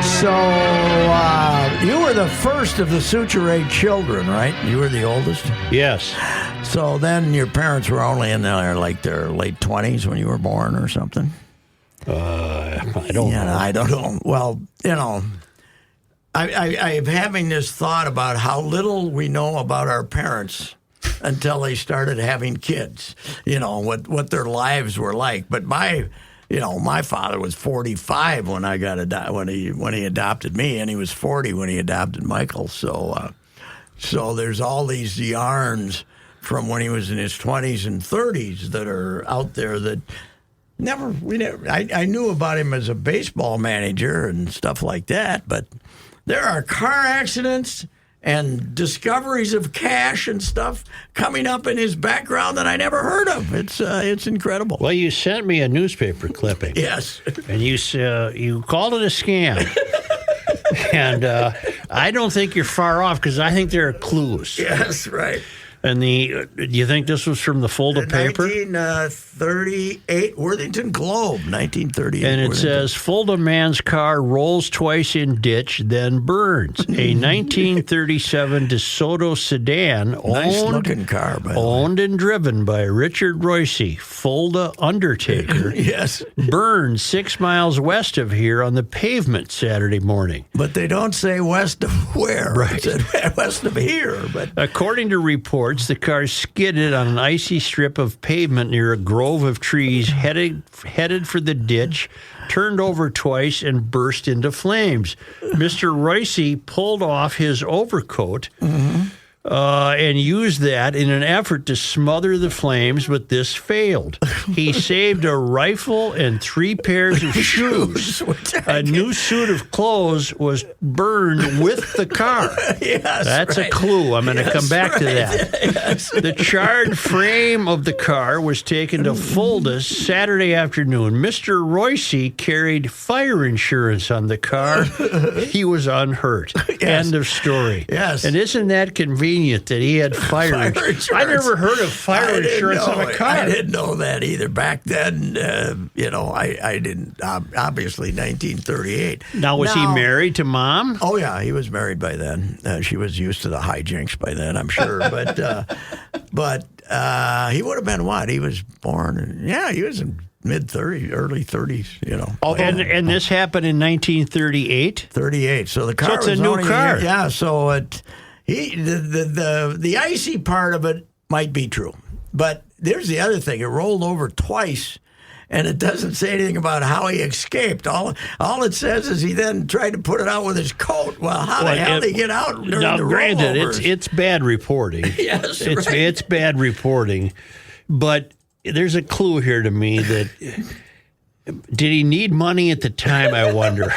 So, you were the first of the Suture children, right? You were the oldest? Yes. So then your parents were only in their late 20s when you were born or something? I don't know. I don't know. Well, I'm having this thought about how little we know about our parents until they started having kids, what their lives were like. But my father was 45 when I got when he adopted me, and he was 40 when he adopted Michael. So there's all these yarns from when he was in his 20s and 30s that are out there that I knew about him as a baseball manager and stuff like that, but there are car accidents and discoveries of cash and stuff coming up in his background that I never heard of. It's incredible. Well, you sent me a newspaper clipping. Yes. And you called it a scam. And I don't think you're far off because I think there are clues. Yes, right. And do you think this was from the Fulda paper? 1938 Worthington Globe, 1938. And it says, Fulda man's car rolls twice in ditch, then burns. A 1937 DeSoto sedan nice-looking car, by the way. Owned and driven by Richard Royce, Fulda undertaker, yes, burned 6 miles west of here on the pavement Saturday morning. But they don't say west of where. Right. It said west of here. But according to reports, the car skidded on an icy strip of pavement near a grove of trees, headed for the ditch, turned over twice, and burst into flames. Mr. Royce pulled off his overcoat and used that in an effort to smother the flames, but this failed. He saved a rifle and 3 pairs of shoes. A new suit of clothes was burned with the car. Yes, that's right. a clue. I'm going to come back to that. Yes. The charred frame of the car was taken to Fulda Saturday afternoon. Mr. Royce carried fire insurance on the car. He was unhurt. Yes. End of story. Yes. And isn't that convenient that he had fire insurance? I never heard of fire insurance on a car. I didn't know that either. Back then, I didn't. Obviously, 1938. Now, was he married to Mom? Oh, yeah, he was married by then. She was used to the hijinks by then, I'm sure. But he would have been what? He was born, he was in mid-30s, early 30s, Oh, and this happened in 1938? 38. So the car so it's was a new only car. Yeah, so the icy part of it might be true. But there's the other thing. It rolled over twice, and it doesn't say anything about how he escaped. All it says is he then tried to put it out with his coat. Well, how the hell did he get out during now, the granted, rollovers? it's bad reporting. Yes, it's bad reporting. But there's a clue here to me that did he need money at the time, I wonder?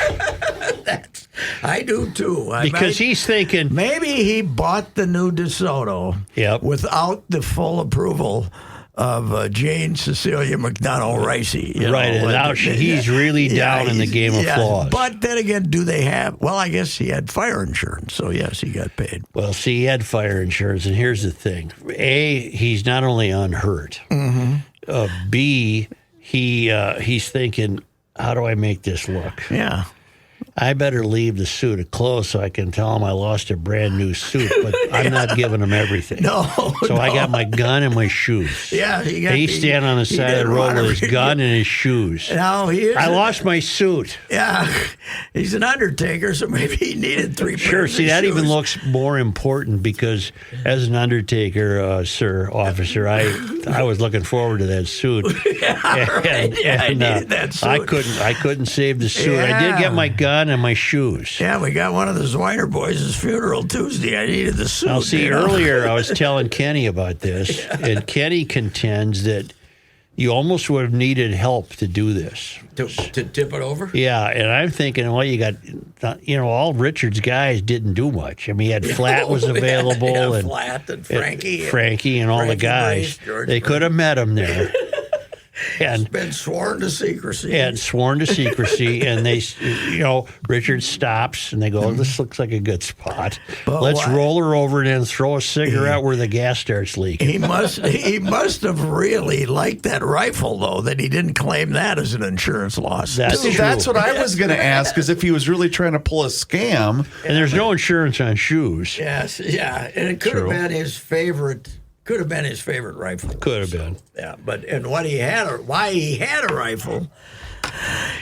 I do, too. Because he's thinking... Maybe he bought the new DeSoto without the full approval of Jane Cecilia McDonnell Ricey. Right, and now he's really down in the game of flaws. But then again, do they have... Well, I guess he had fire insurance, so yes, he got paid. Well, see, he had fire insurance, and here's the thing. A, he's not only unhurt. B, he's thinking, how do I make this look? Yeah. I better leave the suit of clothes so I can tell him I lost a brand new suit, but I'm not giving him everything. So I got my gun and my shoes. Yeah, he's standing on the side of the road with his gun and his shoes. I lost my suit. Yeah, he's an undertaker, so maybe he needed 3 pairs Sure, see, that shoes. even looks more important because as an undertaker, sir, officer, I was looking forward to that suit. I needed that suit. I couldn't save the suit. I did get my gun and my shoes. Yeah, we got one of the Zwiner boys' funeral Tuesday. I needed the suit. Now, see, earlier I was telling Kenny about this, and Kenny contends that you almost would have needed help to do this. To tip it over? Yeah, and I'm thinking, well, you got, all Richard's guys didn't do much. I mean, he had Flat was available. Flat and Frankie. Frankie and all the guys. Brace, they could have met him there. and been sworn to secrecy. and they, Richard stops and they go, "This looks like a good spot. But Let's why- roll her over and throw a cigarette where the gas starts leaking." He must have really liked that rifle, though, that he didn't claim that as an insurance loss. That's See, true. that's what I was going to ask, is if he was really trying to pull a scam. And there's no insurance on shoes. Yes, yeah, and it could have been his favorite. Could have been his favorite rifle. Could have been. Yeah, but why he had a rifle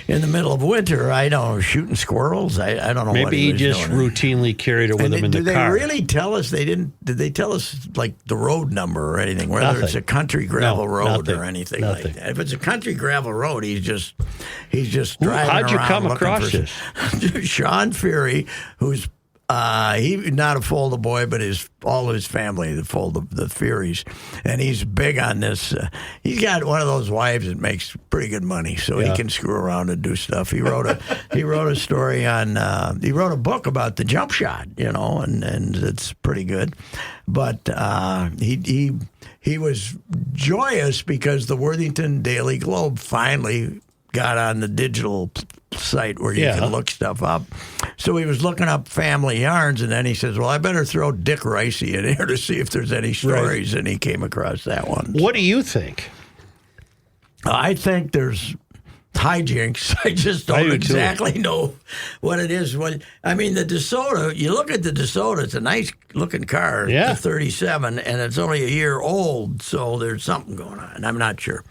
in the middle of winter, I don't know, shooting squirrels. I don't know. Maybe what he was just doing. routinely carried it with him in Did the car. they really tell us? Did they tell us like the road number or anything? Whether Nothing. it's a country gravel No, road nothing. or anything Nothing. like that. If it's a country gravel road, he's just driving how'd you around come looking across for this? Sean Fury, who's he not a Folda boy, but all his family, the Furies, and he's big on this. He's got one of those wives that makes pretty good money, so he can screw around and do stuff. He wrote a story on. He wrote a book about the jump shot, and it's pretty good. But he was joyous because the Worthington Daily Globe finally got on the digital site where you can look stuff up. So he was looking up family yarns, and then he says, well, I better throw Dick Ricey in here to see if there's any stories, and he came across that one. What do you think? I think there's hijinks. I just I don't do exactly know what it is. The DeSoto, you look at the DeSoto, it's a nice-looking car, the 37, and it's only a year old, so there's something going on. I'm not sure.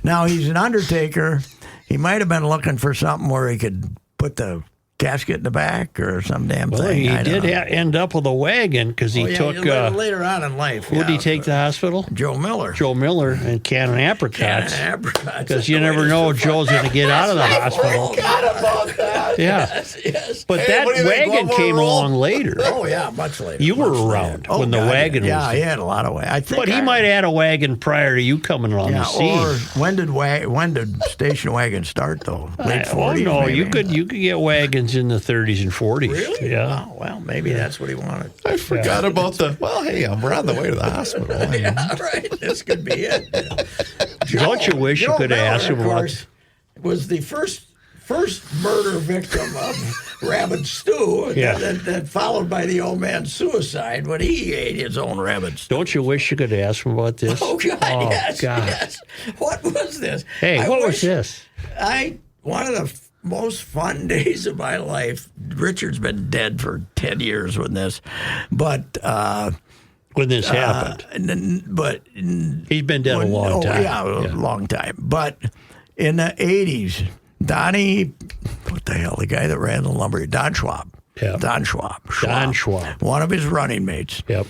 Now, he's an undertaker. He might have been looking for something where he could put the casket in the back or some damn Well, thing. he I don't did know. end up with a wagon because he took. later on in life. Who did he take to the hospital? Joe Miller. Joe Miller and cannon apricots. Because Because you never know, Joe's going to get out of the hospital. Forgot about that. Yeah. Yes. But Hey, that what do you think? wagon One more came roll? along later. Oh, yeah, much later. You were much later. around when the wagon was. Yeah, he had a lot of wagon. I think But he might have had a wagon prior to you coming on the scene. Or when did station wagon start though? Late 40s? Oh no, maybe? you could get wagons in the 30s and 40s. Really? Yeah. Oh, well, maybe that's what he wanted. I forgot about we're on the way to the hospital. Yeah, right. This could be it. Don't you wish you could have Miller, asked him of about? course, was the first murder victim of rabbit stew, that followed by the old man's suicide when he ate his own rabbit stew. Don't you wish you could have asked him about this? Oh, God, yes, God. yes. What was this? Hey, what was this? One of the most fun days of my life. Richard's been dead for 10 years with this, but When this happened. He's been dead a long time. Yeah, a long time. But in the 80s, Donnie, what the hell, the guy that ran the lumber, Don Schwab. Yeah. Don Schwab. Don Schwab. One of his running mates. Yep.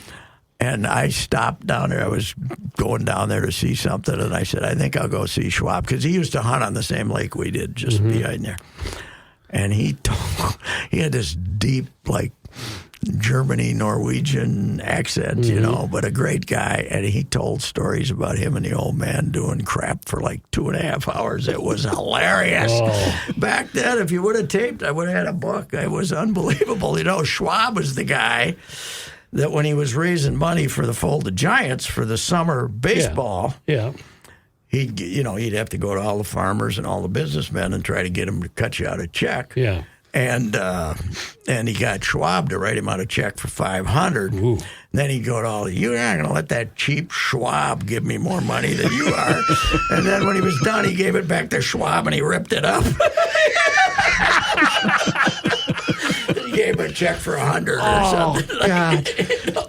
And I stopped down there. I was going down there to see something, and I said, I think I'll go see Schwab, because he used to hunt on the same lake we did, just behind there. And he had this deep, like, Germany, Norwegian accent, but a great guy. And he told stories about him and the old man doing crap for like 2.5 hours. It was hilarious. Oh. Back then, if you would have taped, I would have had a book. It was unbelievable. Schwab was the guy that when he was raising money for the Folda Giants for the summer baseball, he'd have to go to all the farmers and all the businessmen and try to get them to cut you out a check. Yeah. And he got Schwab to write him out a check for $500. Then he'd go to all, you're not going to let that cheap Schwab give me more money than you are. And then when he was done, he gave it back to Schwab and he ripped it up. He gave him a check for $100 or something.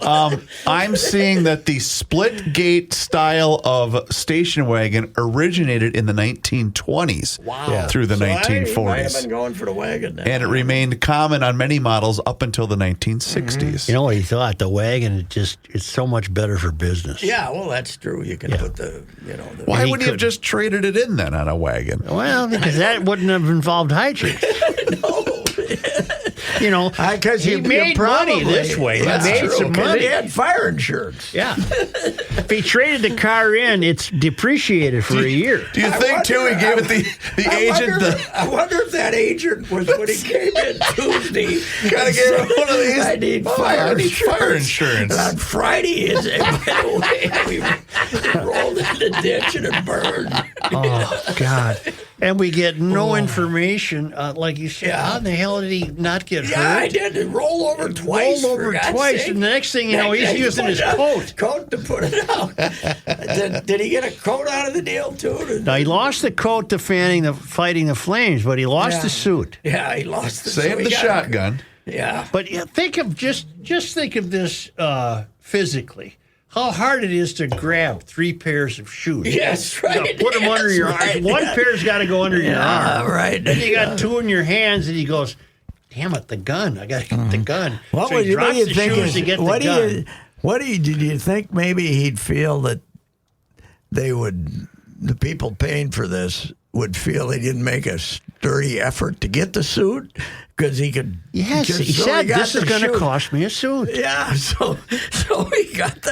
God. I'm seeing that the split gate style of station wagon originated in the 1920s through the So he might have 1940s. been going for the wagon then. And it remained common on many models up until the 1960s. You know what he thought? The wagon, it's so much better for business. Yeah, well, that's true. You can put the. Why he would he have could- just traded it in then on a wagon? Well, because that wouldn't have involved hijinks. Because he made money this way. He made some money. He had fire insurance. Yeah. If he traded the car in, it's depreciated for a year. Do you think, too, he gave it the agent? I wonder if that agent was when he came in Tuesday. Gotta get one of these. I need fire insurance. And on Friday, by the way, we rolled in the ditch and it burned. Oh, God. And we get no information. Like you said, how in the hell did he not get hurt? Yeah, I did. It rolled over twice. And the next thing you know, he's using his coat. Coat to put it out. Did he get a coat out of the deal, too? No, he lost the coat to fighting the flames, but he lost the suit. Yeah, he lost the suit. Save the shotgun. Yeah. But think of just think of this physically. How hard it is to grab 3 pairs of shoes. Yes, right. Put them under your arm. One pair's got to go under your arm. Right. Then you got 2 in your hands, and he goes, "Damn it, the gun! I got to get the gun." What so he drops the shoes to get the gun. Did you think maybe he'd feel that the people paying for this would feel he didn't make a sturdy effort to get the suit? Because he could. Yes, he said this is going to cost me a suit. Yeah, so he got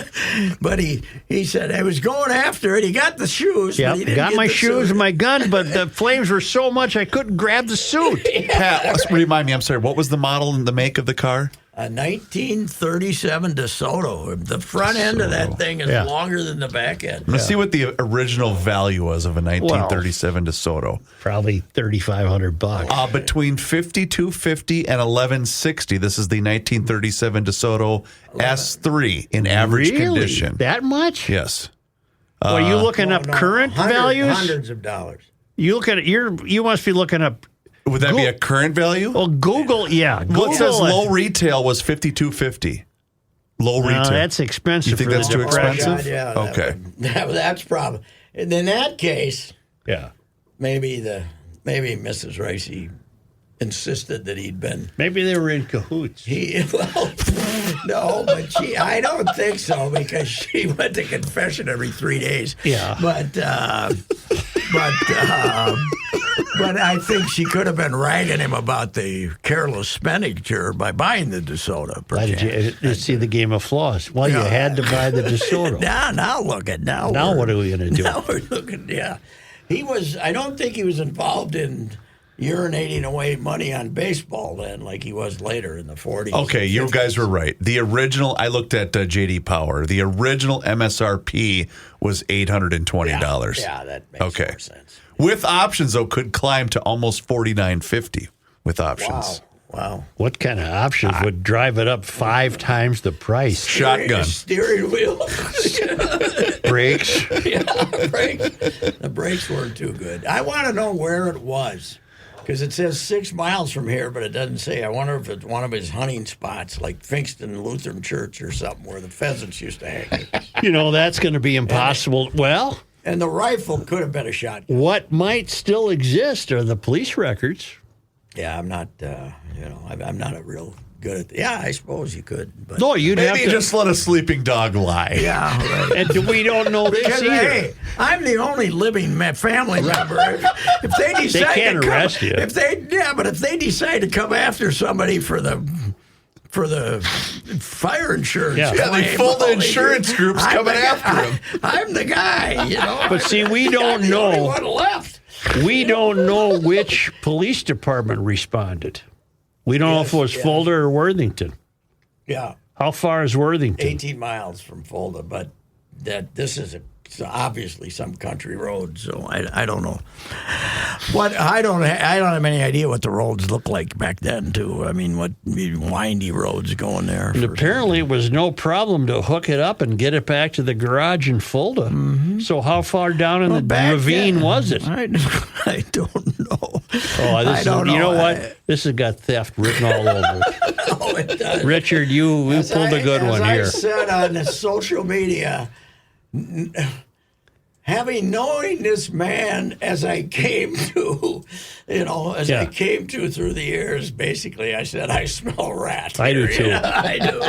but he said I was going after it. He got the shoes. Yeah, but he didn't got get my the shoes suit. and my gun, but the flames were so much I couldn't grab the suit. Pat, let's remind me. I'm sorry. What was the model and the make of the car? A 1937 DeSoto. The front end of that thing is longer than the back end. Let's see what the original value was of a 1937 DeSoto. Probably $3,500. Between $5,250 and $1,160. This is the 1937 DeSoto S3 in average condition. That much? Yes. Are you looking up current values? Hundreds of dollars. You look at it. You must be looking up. Would that be a current value? Well, Google, yeah. Well, it says low retail was $5,250. Low retail. That's expensive. You think that's too expensive? Yeah. Okay. That's probably. And in that case, yeah, maybe Mrs. Ricey insisted that he'd been. Maybe they were in cahoots. No, but I don't think so because she went to confession every 3 days. Yeah. But I think she could have been ragging him about the careless expenditure by buying the DeSoto. Why did you see the game of flaws? Well, you had to buy the DeSoto. Now look at now. Now what are we going to do? Now we're looking. Yeah, I don't think he was involved in urinating away money on baseball then, like he was later in the 40s. Okay, you guys were right. The original, I looked at J.D. Power. The original MSRP was $820. Yeah, that makes more sense. With options, though, could climb to almost $49.50 with options. Wow. What kind of options would drive it up 5 times the price? Shotgun. Steering wheel. Brakes. Yeah, brakes. The brakes weren't too good. I want to know where it was. Because it says 6 miles from here, but it doesn't say. I wonder if it's one of his hunting spots, like Finkston Lutheran Church or something, where the pheasants used to hang. That's going to be impossible. And the rifle could have been a shotgun. What might still exist are the police records. Yeah, I'm not. I'm not a real good at. Yeah, I suppose you could. But No, you'd have Maybe to. just let a sleeping dog lie. yeah, right. And we don't know this Because, either. hey, I'm the only living family member. If they decide can't to arrest you. but if they decide to come after somebody for the fire insurance, Yeah. Yeah, they pull the insurance groups coming after him. I'm the guy, But see, we don't I'm the only know. one left. We don't know which police department responded. We don't know if it was Fulda or Worthington. Yeah, How far is Worthington? 18 miles from Fulda, but this is obviously some country road, so I don't know. I don't have any idea what the roads looked like back then, too. I mean, what windy roads going there. And apparently it was no problem to hook it up and get it back to the garage in Fulda. Mm-hmm. So how far down in the ravine was it? I don't know. I don't know. You know what? This has got theft written all over it. Oh, it does. Richard, you pulled a good one here. I said on the social media, knowing this man as I came to, I came to through the years, basically, I said, I smell rat. I do too. I do.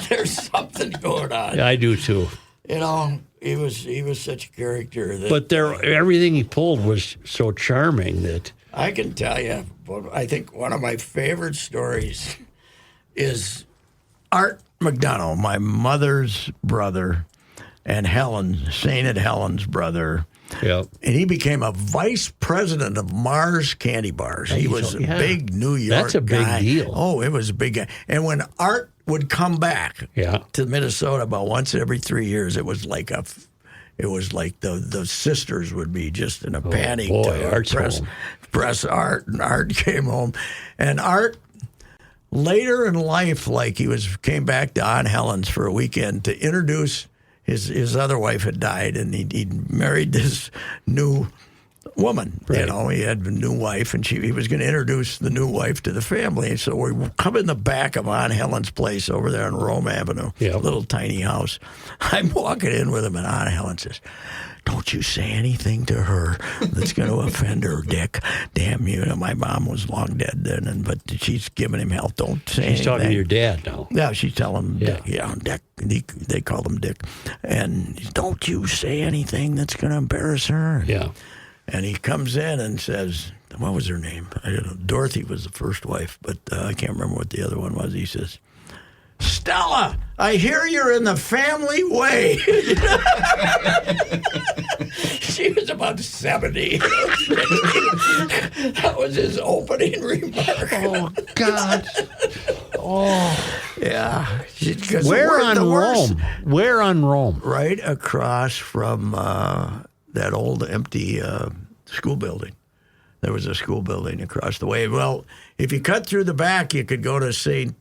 There's something going on. Yeah, I do too. He was such a character. That, But everything he pulled was so charming that I can tell you, I think one of my favorite stories is Art McDonough, my mother's brother, and Saint Helen's brother. Yep. And he became a vice president of Mars Candy Bars. He was a big New York That's a big guy. deal. Oh, it was a big guy. And when Art would come back Yeah. to Minnesota about once every 3 years, it was like the sisters would be just in a panic boy, to Art's home. press Art, and Art came home. And Art, later in life, came back to Aunt Helen's for a weekend to introduce his other wife had died, and he'd married this new woman. Right. You know, he had a new wife, and he was going to introduce the new wife to the family. So we come in the back of Aunt Helen's place over there on Rome Avenue, Yep. little tiny house. I'm walking in with him, and Aunt Helen says, "Don't you say anything to her that's going to offend her, Dick. Damn you." My mom was long dead then, but she's giving him hell. Don't say anything. She's talking to your dad now. Yeah, she's telling him, Yeah. Dick. Yeah, Dick. They call him Dick. And don't you say anything that's going to embarrass her. Yeah. And he comes in and says, what was her name? I don't know. Dorothy was the first wife, but I can't remember what the other one was. He says, "Stella, I hear you're in the family way." She was about 70. That was his opening remark. Oh, God. Yeah. Where on Rome? Where on Rome? Right across from that old empty school building. There was a school building across the way. Well, if you cut through the back, you could go to St.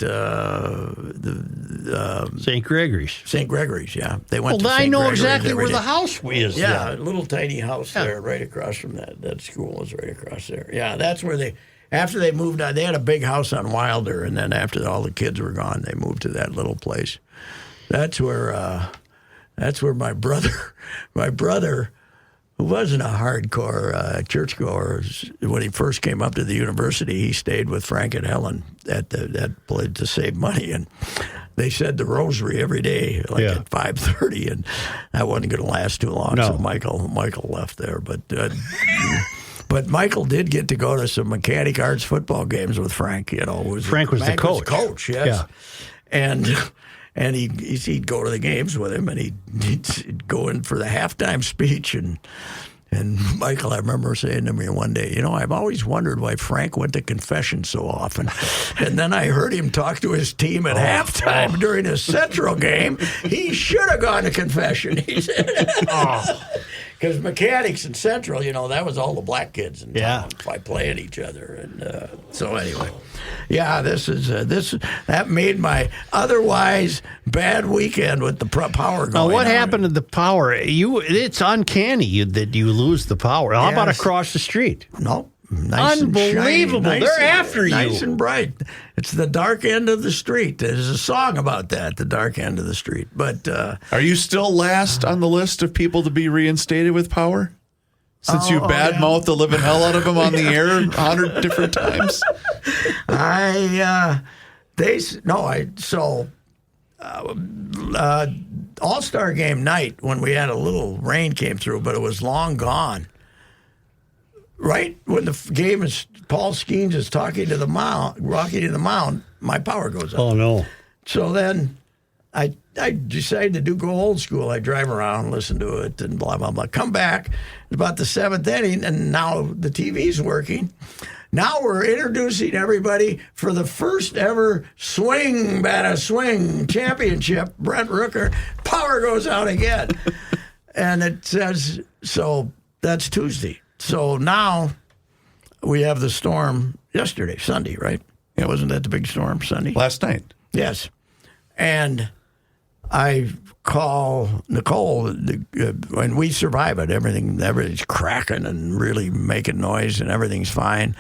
Gregory's. St. Gregory's, yeah. They went Well, to I St. know Gregory's exactly every where day. the house is. Yeah, a little tiny house there, right across from that. That school is right across there. Yeah, that's where after they moved on, they had a big house on Wilder, and then after all the kids were gone, they moved to that little place. That's where my brother, who wasn't a hardcore churchgoer, when he first came up to the university, he stayed with Frank and Helen at that place to save money, and they said the rosary every day, at 5:30, and that wasn't going to last too long. No. So Michael left there, but Michael did get to go to some Mechanic Arts football games with Frank. You know, Frank was the coach. Coach, yes, and he'd go to the games with him, and he'd go in for the halftime speech. And Michael, I remember saying to me one day, I've always wondered why Frank went to confession so often. And then I heard him talk to his team at halftime during a Central game. He should have gone to confession, he said. Because Mechanics and Central, that was all the black kids in town playing each other. And so anyway, that made my otherwise bad weekend with the power going Now, what on. happened to the power? It's uncanny that you lose the power. How about Yes. across the street? No. Nice Unbelievable. And shiny, They're after you. Nice and bright. It's the dark end of the street. There's a song about that, the dark end of the street. But Are you still last on the list of people to be reinstated with power? Since you badmouthed the living hell out of him on the air 100 different times? All-Star game night, when we had a little rain came through, but it was long gone. Right when the game is, Paul Skeens is talking to the mound, my power goes up. Oh, no. So then I decided to go old school. I drive around, listen to it, and blah, blah, blah. Come back, it's about the seventh inning, and now the TV's working. Now we're introducing everybody for the first ever Swing Bata Swing Championship. Brent Rooker, power goes out again. And it says, so that's Tuesday. So now we have the storm yesterday, Sunday, right? Yeah, wasn't that the big storm Sunday? Last night. Yes. And I call Nicole, and we survive it. Everything's cracking and really making noise, and everything's fine.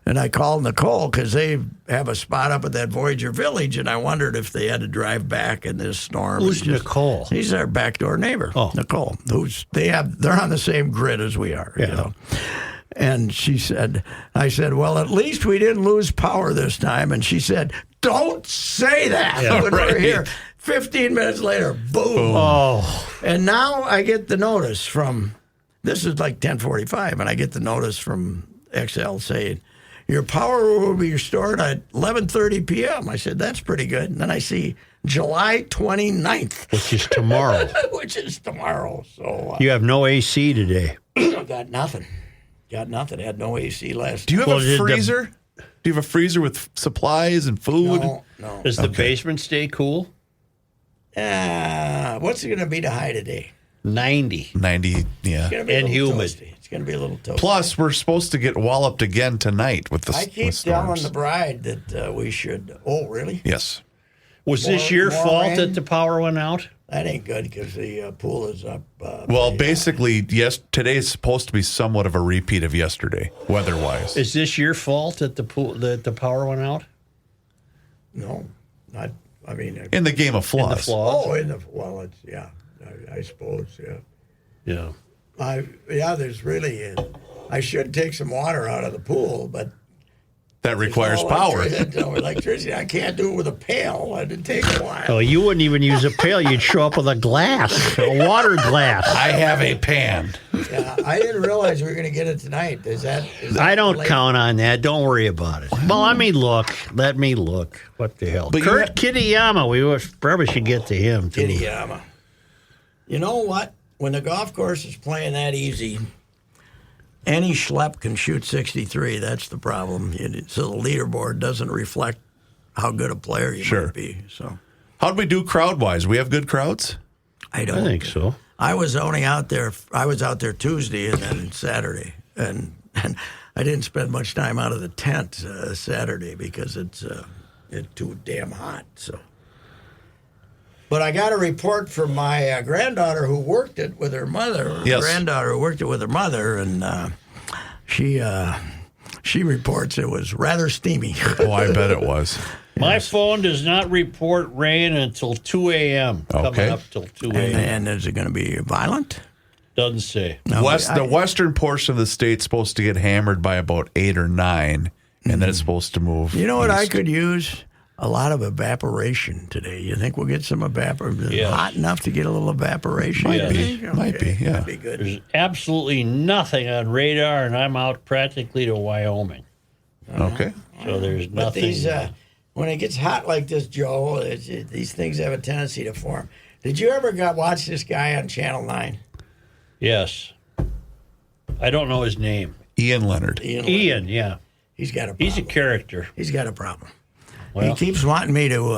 And I called Nicole because they have a spot up at that Voyager Village, and I wondered if they had to drive back in this storm. Who's Nicole? He's our backdoor neighbor, Nicole. They're on the same grid as we are. Yeah. And I said, well, at least we didn't lose power this time. And she said, don't say that. Yeah, when we're here. 15 minutes later, boom. Oh. And now I get the notice from, this is like 10:45, and I get the notice from XL saying, your power will be restored at 11:30 p.m. I said, that's pretty good. And then I see July 29th. Which is tomorrow. Which is tomorrow. So You have no AC today. got nothing. Had no AC last Do you have Well, a freezer? Do you have a freezer with supplies and food? No. Does the basement stay cool? What's it going to be to high today? 90. 90, yeah. It's going to be And a little humid. toasty. It's going to be a little toasty. Plus, we're supposed to get walloped again tonight with the I keep storms. telling the bride that we should. Oh, really? Yes. Was this your more fault rain? that the power went out? That ain't good because the pool is up. Well, basically, yes, today is supposed to be somewhat of a repeat of yesterday, weather-wise. Is this your fault that the power went out? No, not. I mean, In the game of flaws. In the flaws? oh, well, it's yeah. I suppose, yeah. Yeah. There's really. I should take some water out of the pool, but That requires no power. electricity. I can't do it with a pail. It'd take a while. Oh, you wouldn't even use a pail. You'd show up with a glass, a water glass. I have a pan. Yeah, I didn't realize we were going to get it tonight. Is that I don't late? count on that. Don't worry about it. Well, let me look. What the hell? But Kurt Kitayama, probably should get to him, too. Kitayama. You know what? When the golf course is playing that easy, any schlep can shoot 63. That's the problem. So the leaderboard doesn't reflect how good a player you might be. So How'd we do crowd-wise? We have good crowds? I think so. I was only out there. I was out there Tuesday and then Saturday, and I didn't spend much time out of the tent Saturday because it's too damn hot. So, but I got a report from my granddaughter who worked it with her mother. Yes. Granddaughter who worked it with her mother, and she reports it was rather steamy. Oh, I bet it was. My phone does not report rain until 2 a.m. Okay. Coming up till 2 a.m. And is it going to be violent? Doesn't say. No, The western portion of the state's supposed to get hammered by about 8 or 9, and then it's supposed to move. You know what I east. could use? A lot of evaporation today. You think we'll get some evaporation? Yes. Hot enough to get a little evaporation? Might be. Might be, yeah. That'd be good. There's absolutely nothing on radar, and I'm out practically to Wyoming. Okay. So there's But nothing. these, when it gets hot like this, Joe, these things have a tendency to form. Did you ever watch this guy on Channel 9? Yes. I don't know his name. Ian Leonard. Ian, yeah. He's got a problem. He's a character. He's got a problem. Well, He keeps wanting me to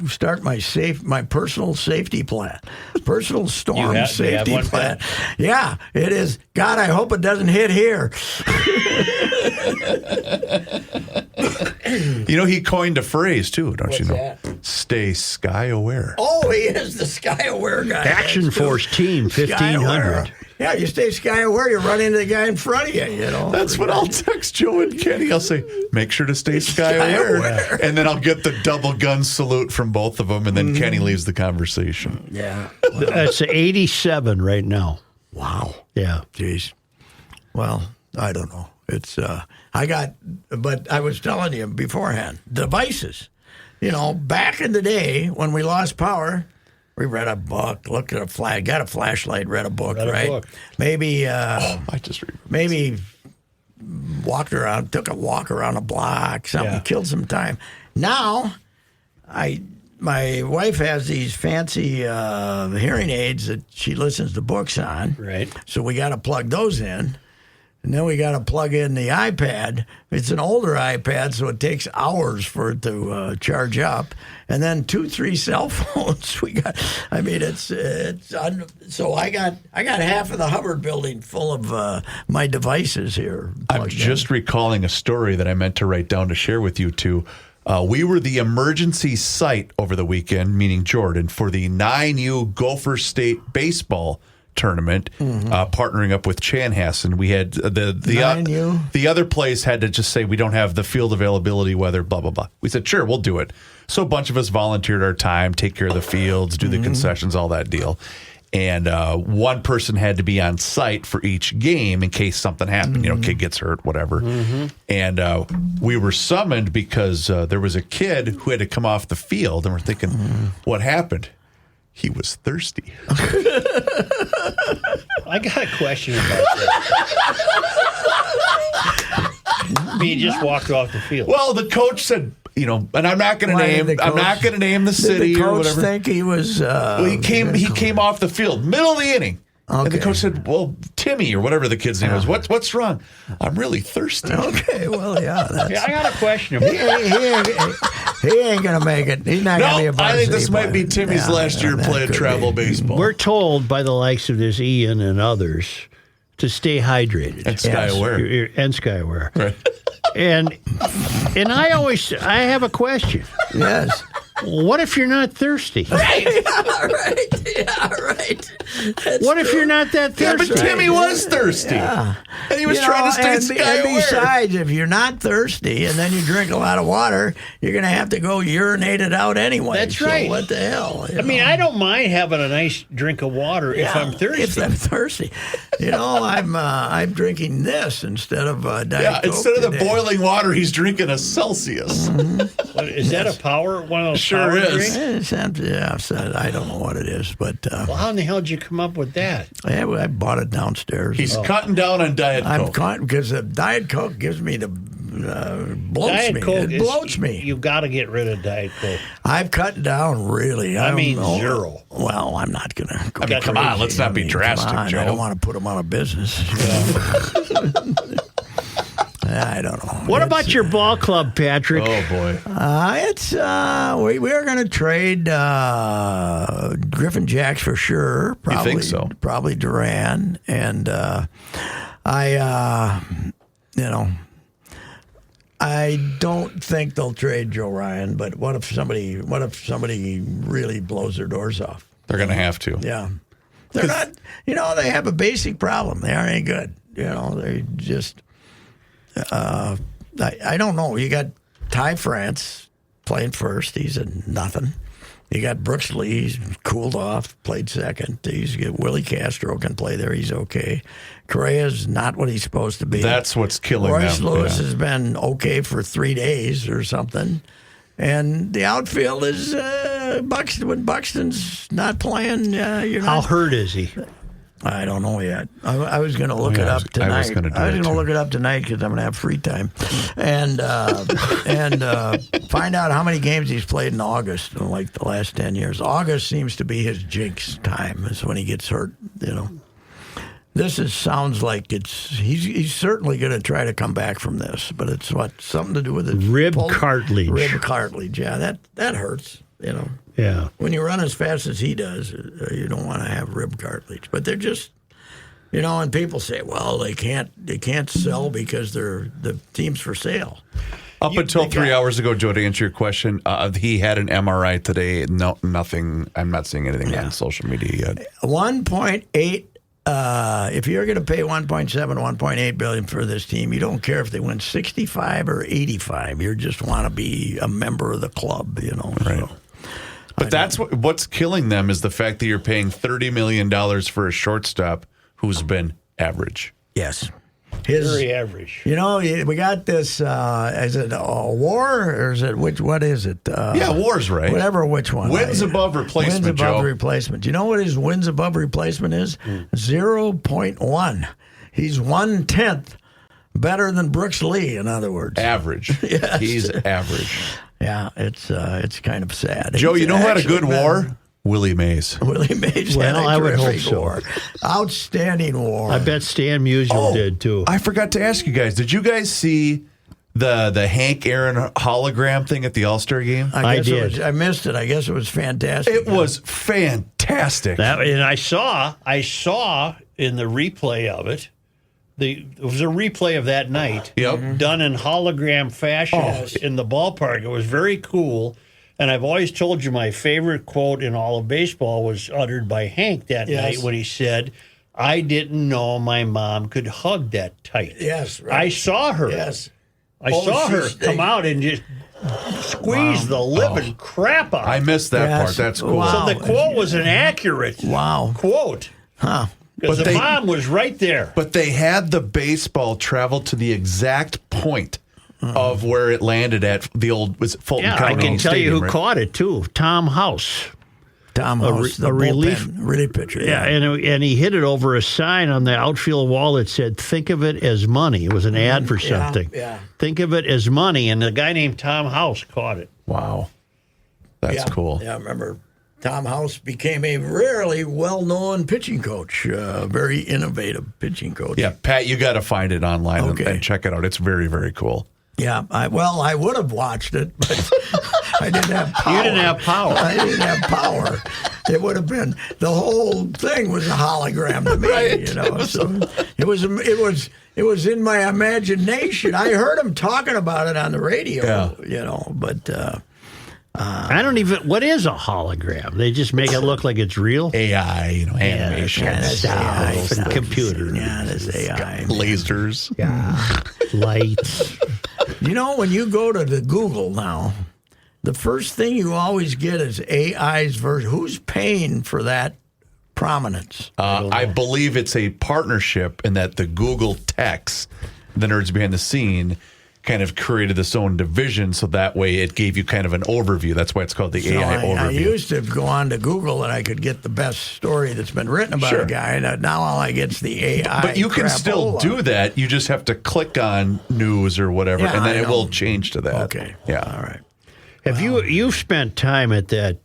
start my personal safety plan, personal storm You have safety one plan. plan? Yeah, it is. God, I hope it doesn't hit here. You know, he coined a phrase, too, don't What's you know? that? Stay sky aware. Oh, he is the Sky Aware guy. Action That's true. Force Team Sky 1500. Aware. Yeah, you stay Sky Aware, you run into the guy in front of you, you know. That's what I'll text Joe and Kenny. I'll say, make sure to stay sky aware. aware. And then I'll get the double gun salute from both of them, and then Kenny leaves the conversation. Yeah. It's 87 right now. Wow. Yeah. Jeez. Well, I don't know. It's but I was telling you beforehand, devices. You know, back in the day when we lost power, we read a book, looked at got a flashlight, read a book, Read a right? book. Maybe I just remember. maybe took a walk around a block, something, Yeah. killed some time. Now, my wife has these fancy hearing aids that she listens to books on. Right. So we got to plug those in. And then we got to plug in the iPad. It's an older iPad, so it takes hours for it to charge up. And then 2-3 cell phones. So I got half of the Hubbard building full of my devices here. I'm plugged in. just recalling a story that I meant to write down to share with you two. We were the emergency site over the weekend, meaning Jordan, for the 9U Gopher State baseball tournament, partnering up with Chanhassen. We had the other place had to just say we don't have the field availability, weather, blah blah blah. We said sure, we'll do it. So a bunch of us volunteered our time, take care of the fields, do the concessions, all that deal. And one person had to be on site for each game in case something happened. You know, kid gets hurt, whatever. And we were summoned because there was a kid who had to come off the field, and we're thinking, what happened? He was thirsty. I got a question about that. He just walked off the field. Well, the coach said, and I'm not going to name the city did the coach or whatever. think he was? He came off the field, middle of the inning. And the Okay. coach said, "Well, Timmy or whatever the kid's name was. What's wrong? I'm really thirsty." Okay, well, yeah. Yeah, I got a question about that. He ain't going to make it. He's not going to be a No, I think this varsity might be player. Timmy's last year that playing could travel be. baseball. We're told by the likes of this Ian and others to stay hydrated. And Skyware. And Skyware. Right. And I have a question. Yes. What if you're not thirsty? Right. Yeah, right. That's What if true. you're not that Yeah, but thirsty? Timmy was thirsty. And he was trying to stay and Skyware. besides, if you're not thirsty and then you drink a lot of water, you're going to have to go urinate it out anyway. That's So right. what the hell? I mean, I don't mind having a nice drink of water if I'm thirsty. If I'm thirsty, I'm drinking this instead of Diet Yeah, Coke instead of the today. boiling water, he's drinking a Celsius. What, is that a power? One of those Sure power is. drinks? I've said I don't know what it is, but Well, how in the hell did you come up with that? I bought it downstairs. He's cutting down on Diet I'm Coke. caught because the Diet Coke gives me the bloats Diet me. Coke It bloats me. You've got to get rid of Diet Coke. I've cut down really. I mean, don't know. zero. Well, I'm not going to go. mean, come on, crazy. let's not be drastic, come on, Joe. I don't want to put them out of business. I don't know. What about your ball club, Patrick? Oh, boy. We are going to trade Griffin Jacks for sure. Probably, think so? Probably Duran, and I don't think they'll trade Joe Ryan. But what if somebody really blows their doors off? They're going to have to. Yeah, they're not. They have a basic problem. They aren't any good. They just. I don't know. You got Ty France playing first. He's a nothing. You got Brooks Lee. He's cooled off, played second. He's got Willie Castro can play there. He's okay. Correa's not what he's supposed to be. That's what's killing Royce them. Lewis Yeah. has been okay for 3 days or something. And the outfield is Buxton. When Buxton's not playing, you're How not. hurt is he? I don't know yet. I was going to look it I up was tonight. gonna do I was that going to too. look it up tonight because I'm going to have free time, and find out how many games he's played in August in like the last 10 years. August seems to be his jinx time. Is when he gets hurt. This sounds like he's certainly going to try to come back from this, but it's something to do with his Rib cartilage. Rib cartilage. Yeah, that hurts. Yeah. When you run as fast as he does, you don't want to have rib cartilage. But they're just, and people say, well, they can't sell because they're the team's for sale. Up until they 3 got- hours ago, Joe, to answer your question, he had an MRI today. No, nothing. I'm not seeing anything on social media yet. 1.8. If you're going to pay 1.7, 1.8 billion for this team, you don't care if they win 65 or 85. You just want to be a member of the club, Right. So. But that's what's killing them is the fact that you're paying $30 million for a shortstop who's been average. Yes. Very average. We got this. Is it a WAR or is it what is it? Yeah, WAR's right. Which one? Wins above replacement, Wins above Joe. replacement. You know what his wins above replacement is? 0.1. He's 1/10 better than Brooks Lee. In other words, Average. Yes. He's average. yeah, it's kind of sad. Joe, He's you know who had a actually good been- WAR? Willie Mays. Willie Mays Well, had a I would hope terrific so. WAR. Outstanding WAR. I bet Stan Musial did too. I forgot to ask you guys. Did you guys see the Hank Aaron hologram thing at the All-Star game? I guess did. I missed it. I guess it was fantastic. It was fantastic. And I saw in the replay of it. It was a replay of that night. Yep. Done in hologram fashion in the ballpark. It was very cool. And I've always told you my favorite quote in all of baseball was uttered by Hank that night when he said, "I didn't know my mom could hug that tight." Yes, right. I saw her. Yes. I saw her come out and just squeeze the living crap out. I missed that Yes. part. That's cool. Wow. So the quote was an accurate quote. Huh. Because But the they- mom was right there. But they had the baseball travel to the exact point of where it landed at the old was it Fulton Yeah, I County can tell Stadium, you who right? caught it too. Tom House. Tom House, the relief pitcher. Yeah, and he hit it over a sign on the outfield wall that said, "Think of it as money." It was an ad for something. Yeah. Think of it as money, and the guy named Tom House caught it. Wow. That's cool. Yeah, I remember Tom House became a rarely well-known pitching coach, very innovative pitching coach. Yeah, Pat, you got to find it online and check it out. It's very, very cool. Yeah, I would have watched it, but I didn't have power. You didn't have power. I didn't have power. It would have been, the whole thing was a hologram to me, Right. So it was in my imagination. I heard him talking about it on the radio, but I don't even. What is a hologram? They just make it look like it's real. AI, animation, that's AI and stuff. computer. Yeah, that's AI. lasers. Yeah, lights. When you go to the Google now, the first thing you always get is AI's version. Who's paying for that prominence? I believe it's a partnership in that the Google techs, the nerds behind the scene, kind of created this own division, so that way it gave you kind of an overview. That's why it's called the AI overview. I used to go on to Google and I could get the best story that's been written about a guy, and now all I get is the AI. But you can still do that. You just have to click on news or whatever, and then it will change to that. Okay. Yeah. All right. Have you've spent time at that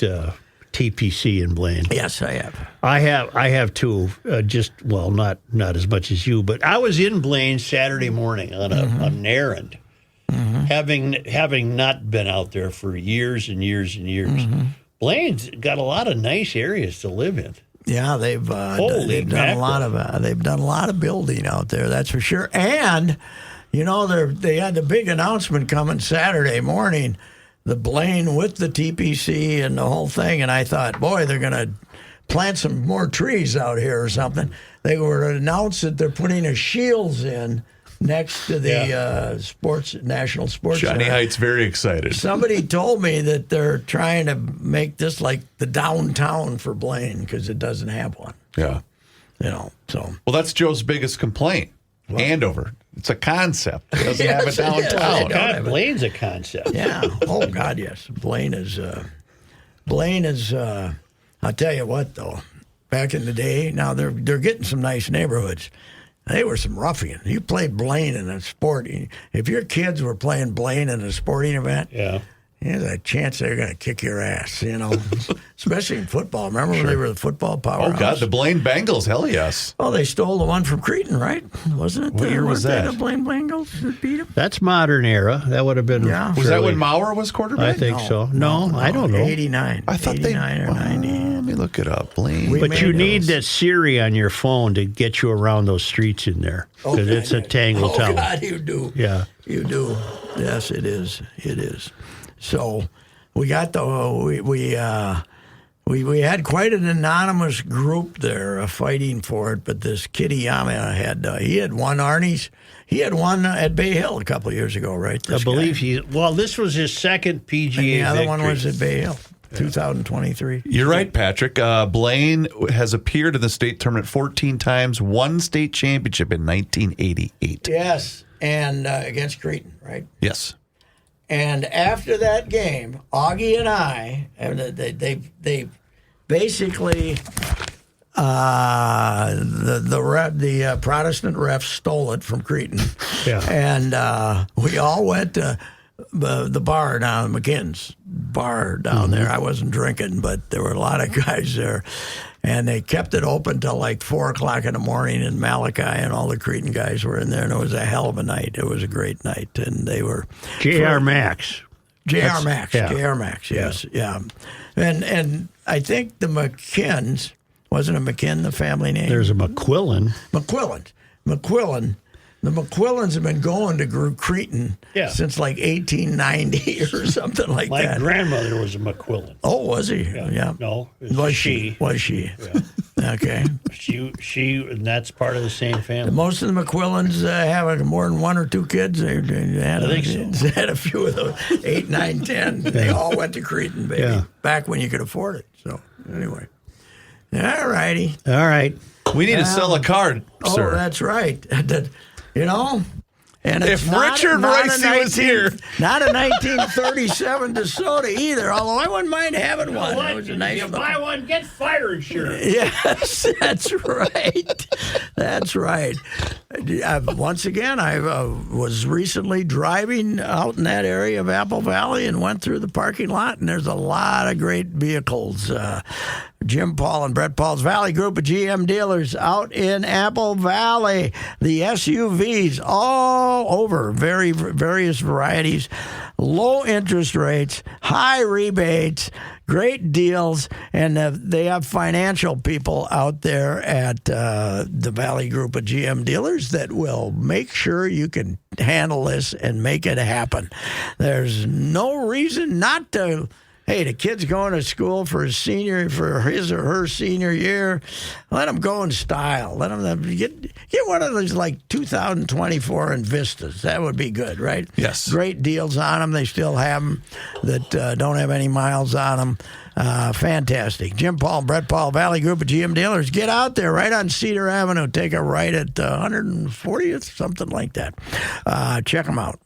TPC in Blaine? Yes, I have. I have too. Not as much as you, but I was in Blaine Saturday morning on an errand. Having not been out there for years and years and years, Blaine's got a lot of nice areas to live in. Yeah, they've done a lot of building out there. That's for sure. And they had the big announcement coming Saturday morning, the Blaine with the TPC and the whole thing. And I thought, boy, they're going to plant some more trees out here or something. They were to announce that they're putting a Shields in next to the National Sports Johnny Center. Height's very excited. Somebody told me that they're trying to make this like the downtown for Blaine because it doesn't have one. Yeah. So. Well, that's Joe's biggest complaint. Andover. It's a concept. It doesn't have a downtown. God, Blaine's a concept. Yeah. Oh, God, yes. Blaine is, I'll tell you what, though. Back in the day, now they're getting some nice neighborhoods. They were some ruffians. You played Blaine in a sporting. If your kids were playing Blaine in a sporting event, there's a chance they're going to kick your ass, especially in football. Remember when they were the football powerhouse? Oh, God, the Blaine Bengals, hell yes. Oh, they stole the one from Cretin, right? Wasn't it? What year was that? The Blaine Bengals that beat them? That's modern era. That would have been. Yeah. Was that when Maurer was quarterback? I think so. No, I don't know. 89. I thought 89 or 90. Let me look it up, Blaine. But you need that Siri on your phone to get you around those streets in there because it's a tangled town. Oh, God, you do. Yeah. You do. Yes, it is. It is. So we got we had quite an anonymous group there fighting for it, but this Kitayama had won Arnie's. He had won at Bay Hill a couple of years ago, right? I believe this was his second PGA and the other victory. one was at Bay Hill, 2023. You're right, Patrick. Blaine has appeared in the state tournament 14 times, won state championship in 1988. Yes, and against Cretin, right? Yes. And after that game, Augie and I, they basically the Protestant refs stole it from Cretin, and we all went to the bar down McKinn's bar down there. I wasn't drinking, but there were a lot of guys there. And they kept it open till like 4 o'clock in the morning, and Malachi and all the Cretin guys were in there, and it was a hell of a night. It was a great night, and they were J.R. Max. J.R. Max, yes, yeah. And I think the McKinns, wasn't it McKinn, the family name? There's a McQuillan. McQuillan. The McQuillans have been going to Cretin since like 1890 or something like My that. My grandmother was a McQuillan. Oh, was he? Yeah. No, was she? Was she? Yeah. Okay. She, and that's part of the same family. Most of the McQuillans have more than 1 or 2 kids. They had, I think so. Had a few of those, 8, 9, 10. They all went to Cretin, baby. Yeah. Back when you could afford it. So anyway, all righty. All right. We need to sell a card, sir. Oh, that's right. And If Richard Ricey was here. Not a 1937 DeSoto either, although I wouldn't mind having one. It was a nice you buy one, get fire insurance. Yes, that's right. That's right. Once again, I was recently driving out in that area of Apple Valley and went through the parking lot, and there's a lot of great vehicles. Jim Paul and Brett Paul's Valley Group of GM dealers out in Apple Valley. The SUVs all over, various varieties, low interest rates, high rebates, great deals, and they have financial people out there at the Valley Group of GM dealers that will make sure you can handle this and make it happen. There's no reason not to. Hey, the kid's going to school for his or her senior year. Let them go in style. Let them get one of those like 2024 Vistas. That would be good, right? Yes. Great deals on them. They still have them that don't have any miles on them. Fantastic. Jim Paul and Brett Paul, Valley Group of GM dealers. Get out there right on Cedar Avenue. Take a right at 140th, something like that. Check them out.